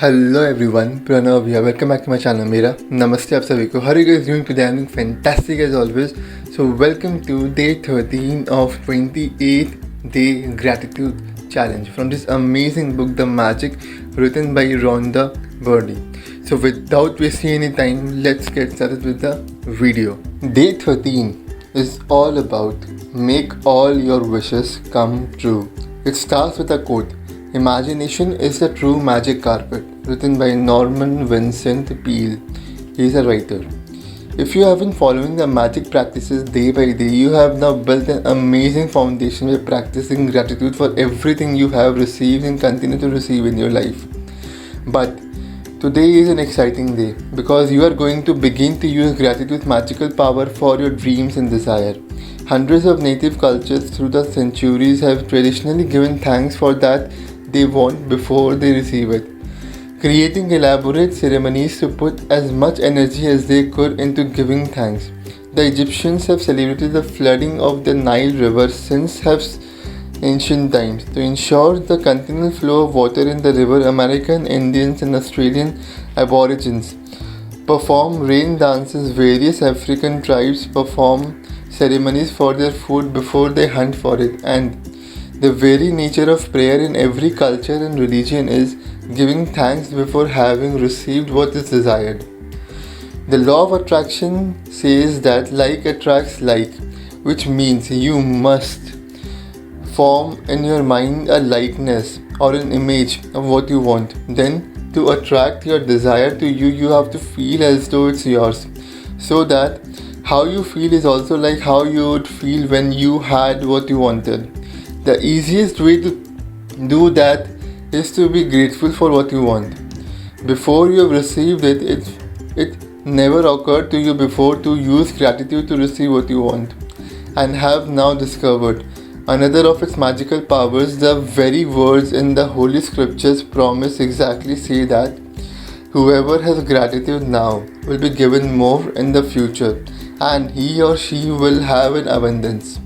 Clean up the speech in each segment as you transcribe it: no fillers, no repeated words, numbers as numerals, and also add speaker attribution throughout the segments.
Speaker 1: Hello everyone, Pranav here. Welcome back to my channel. मेरा नमस्ते आप सभी को. How are you guys doing today? I am fantastic as always. So welcome to day 13 of 28th day gratitude challenge from this amazing book The Magic, written by Rhonda Byrne. So without wasting any time, let's get started with the video. Day 13 is all about make all your wishes come true. It starts with a quote. Imagination is the true magic carpet, written by Norman Vincent Peale. He is a writer. If you have been following the magic practices day by day, you have now built an amazing foundation by practicing gratitude for everything you have received and continue to receive in your life. But today is an exciting day because you are going to begin to use gratitude's magical power for your dreams and desire. Hundreds of native cultures through the centuries have traditionally given thanks for that they want before they receive it, creating elaborate ceremonies to put as much energy as they could into giving thanks. The Egyptians have celebrated the flooding of the Nile River since ancient times. To ensure the continual flow of water in the river, American Indians and Australian Aborigines perform rain dances. Various African tribes perform ceremonies for their food before they hunt for it, and the very nature of prayer in every culture and religion is giving thanks before having received what is desired. The law of attraction says that like attracts like, which means you must form in your mind a likeness or an image of what you want. Then, to attract your desire to you, you have to feel as though it's yours, so that how you feel is also like how you would feel when you had what you wanted. The easiest way to do that is to be grateful for what you want. Before you have received it never occurred to you before to use gratitude to receive what you want, and have now discovered another of its magical powers. The very words in the Holy Scriptures promise exactly say that whoever has gratitude now will be given more in the future, and he or she will have in abundance.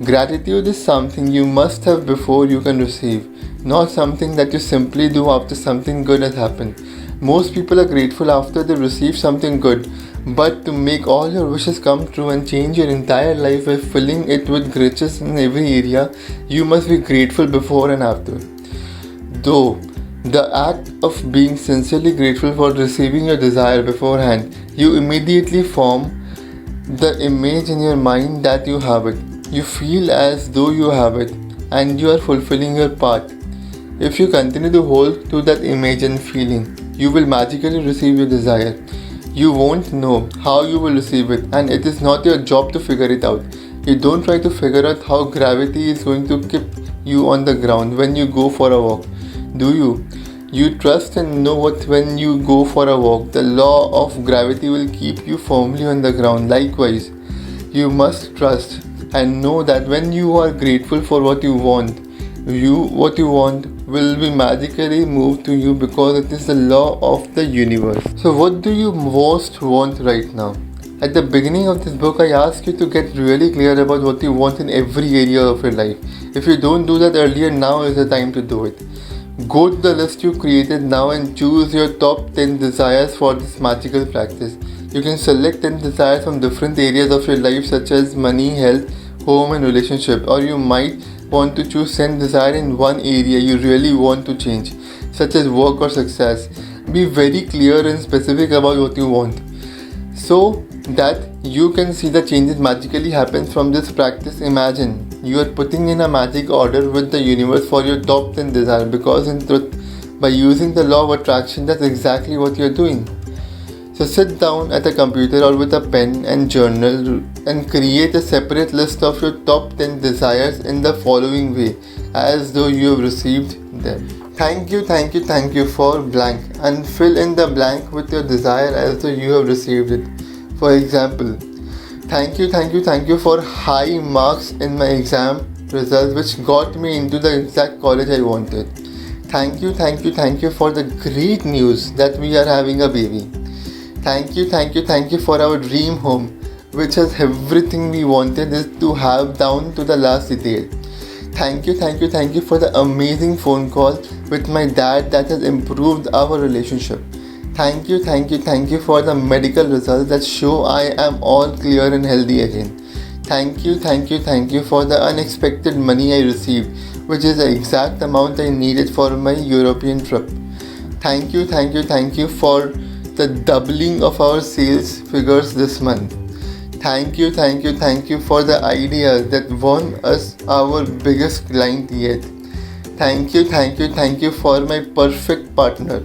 Speaker 1: Gratitude is something you must have before you can receive, not something that you simply do after something good has happened. Most people are grateful after they receive something good, but to make all your wishes come true and change your entire life by filling it with riches in every area, you must be grateful before and after. Though the act of being sincerely grateful for receiving your desire beforehand, you immediately form the image in your mind that you have it. You feel as though you have it and you are fulfilling your part. If you continue to hold to that image and feeling, you will magically receive your desire. You won't know how you will receive it, and it is not your job to figure it out. You don't try to figure out how gravity is going to keep you on the ground when you go for a walk, do you? You trust and know what when you go for a walk, the law of gravity will keep you firmly on the ground. Likewise, you must trust and know that when you are grateful for what you want will be magically moved to you because it is the law of the universe. So what do you most want right now? At the beginning of this book, I ask you to get really clear about what you want in every area of your life. If you don't do that earlier, now is the time to do it. Go to the list you created now and choose your top 10 desires for this magical practice. You can select 10 desires from different areas of your life such as money, health, home and relationship, or you might want to choose 10 desires in one area you really want to change, such as work or success. Be very clear and specific about what you want, so that you can see the changes magically happen from this practice. Imagine you are putting in a magic order with the universe for your top 10 desires, because in truth, by using the law of attraction, that's exactly what you are doing. So sit down at a computer or with a pen and journal and create a separate list of your top 10 desires in the following way, as though you have received them. Thank you for blank, and fill in the blank with your desire as though you have received it. For example, thank you for high marks in my exam results which got me into the exact college I wanted. Thank you for the great news that we are having a baby. Thank you for our dream home, which has everything we wanted is to have down to the last detail. Thank you for the amazing phone call with my dad that has improved our relationship. Thank you for the medical results that show I am all clear and healthy again. Thank you for the unexpected money I received, which is the exact amount I needed for my European trip. Thank you for the doubling of our sales figures this month. Thank you for the idea that won us our biggest client yet. Thank you for my perfect partner.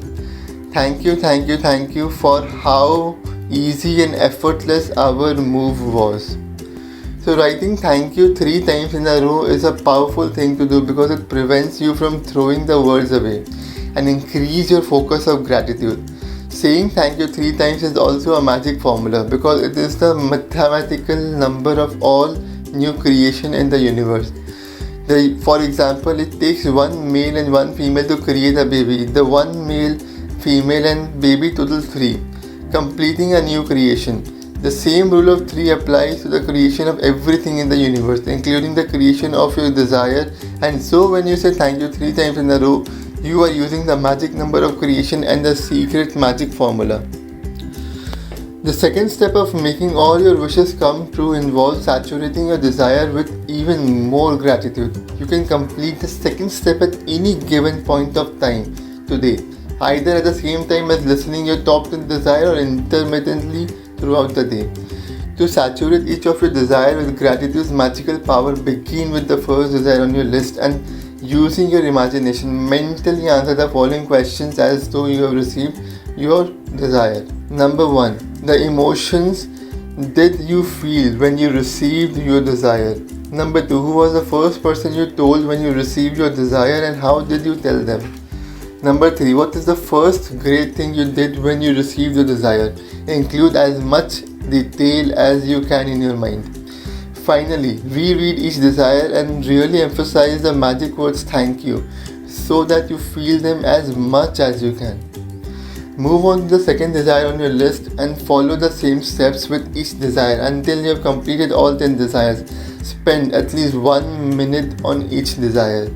Speaker 1: Thank you for how easy and effortless our move was. So writing thank you 3 times in a row is a powerful thing to do because it prevents you from throwing the words away and increase your focus of gratitude. Saying thank you 3 times is also a magic formula because it is the mathematical number of all new creation in the universe. For example, it takes one male and one female to create a baby. The one male, female and baby total 3, completing a new creation. The same rule of 3 applies to the creation of everything in the universe, including the creation of your desire. And so when you say thank you 3 times in a row, you are using the magic number of creation and the secret magic formula. The second step of making all your wishes come true involves saturating your desire with even more gratitude. You can complete the second step at any given point of time today, either at the same time as listening your top 10 desire or intermittently throughout the day. To saturate each of your desire with gratitude's magical power, begin with the first desire on your list and using your imagination, mentally answer the following questions as though you have received your desire. Number 1. The emotions did you feel when you received your desire? Number 2. Who was the first person you told when you received your desire and how did you tell them? Number 3. What is the first great thing you did when you received your desire? Include as much detail as you can in your mind. Finally, reread each desire and really emphasize the magic words thank you so that you feel them as much as you can. Move on to the second desire on your list and follow the same steps with each desire until you have completed all 10 desires. Spend at least 1 minute on each desire.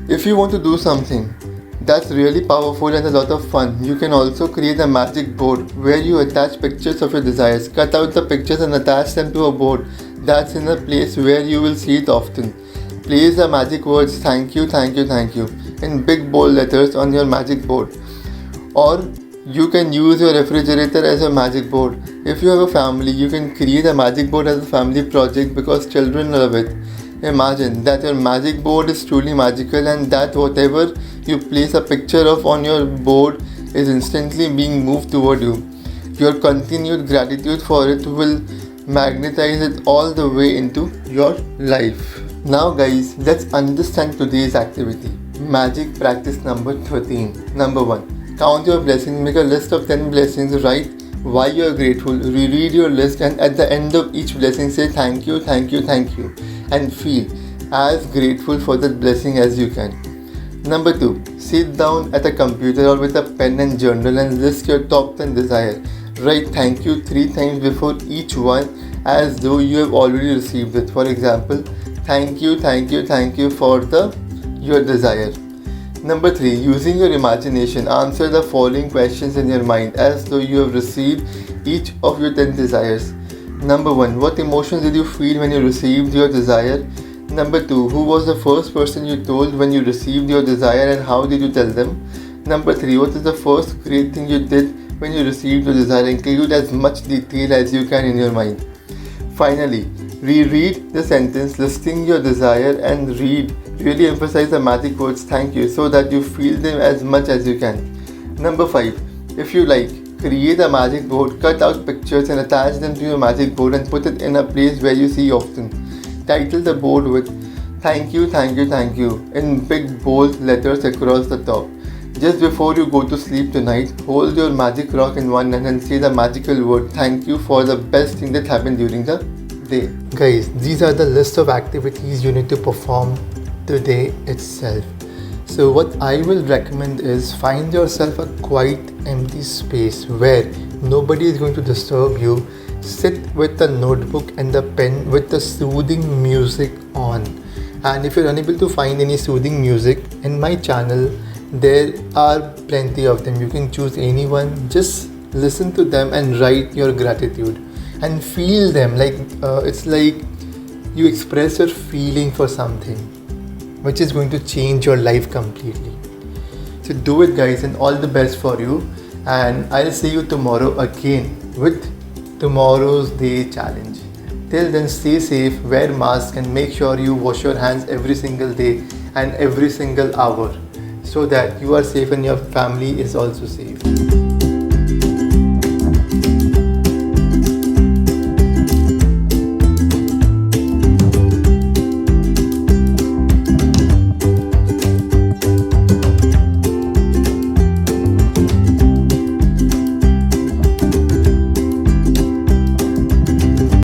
Speaker 1: If you want to do something that's really powerful and a lot of fun, you can also create a magic board where you attach pictures of your desires. Cut out the pictures and attach them to a board that's in a place where you will see it often. Place the magic words thank you in big bold letters on your magic board. Or you can use your refrigerator as a magic board. If you have a family, you can create a magic board as a family project because children love it. Imagine that your magic board is truly magical and that whatever you place a picture of on your board is instantly being moved toward you. Your continued gratitude for it will magnetize it all the way into your life. Now guys, let's understand today's activity. Magic practice number 13. Number 1. Count your blessings. Make a list of 10 blessings. Write why you are grateful. Reread your list and at the end of each blessing say thank you and feel as grateful for that blessing as you can. Number 2. Sit down at a computer or with a pen and journal and list your top 10 desires. Write thank you 3 times before each one as though you have already received it. For example, thank you for your desire. Number 3. Using your imagination, answer the following questions in your mind as though you have received each of your 10 desires. Number 1. What emotions did you feel when you received your desire? Number 2. Who was the first person you told when you received your desire and how did you tell them? Number 3. What is the first great thing you did when you received your desire? Include as much detail as you can in your mind. Finally, reread the sentence listing your desire and really emphasize the magic words thank you so that you feel them as much as you can. Number 5. If you like, create a magic board, cut out pictures and attach them to your magic board and put it in a place where you see often. Title the board with thank you in big bold letters across the top. Just before you go to sleep tonight, hold your magic rock in one hand and say the magical word thank you for the best thing that happened during the day. Guys, these are the list of activities you need to perform today itself. So what I will recommend is find yourself a quiet empty space where nobody is going to disturb you. Sit with the notebook and the pen with the soothing music on And if you're unable to find any soothing music in my channel, there are plenty of them. You can choose anyone, just listen to them and write your gratitude and feel them. Like it's like you express your feeling for something which is going to change your life completely. So do it, guys, and all the best for you. And I'll see you tomorrow again with tomorrow's day challenge. Till then, stay safe, wear mask, and make sure you wash your hands every single day and every single hour so that you are safe and your family is also safe.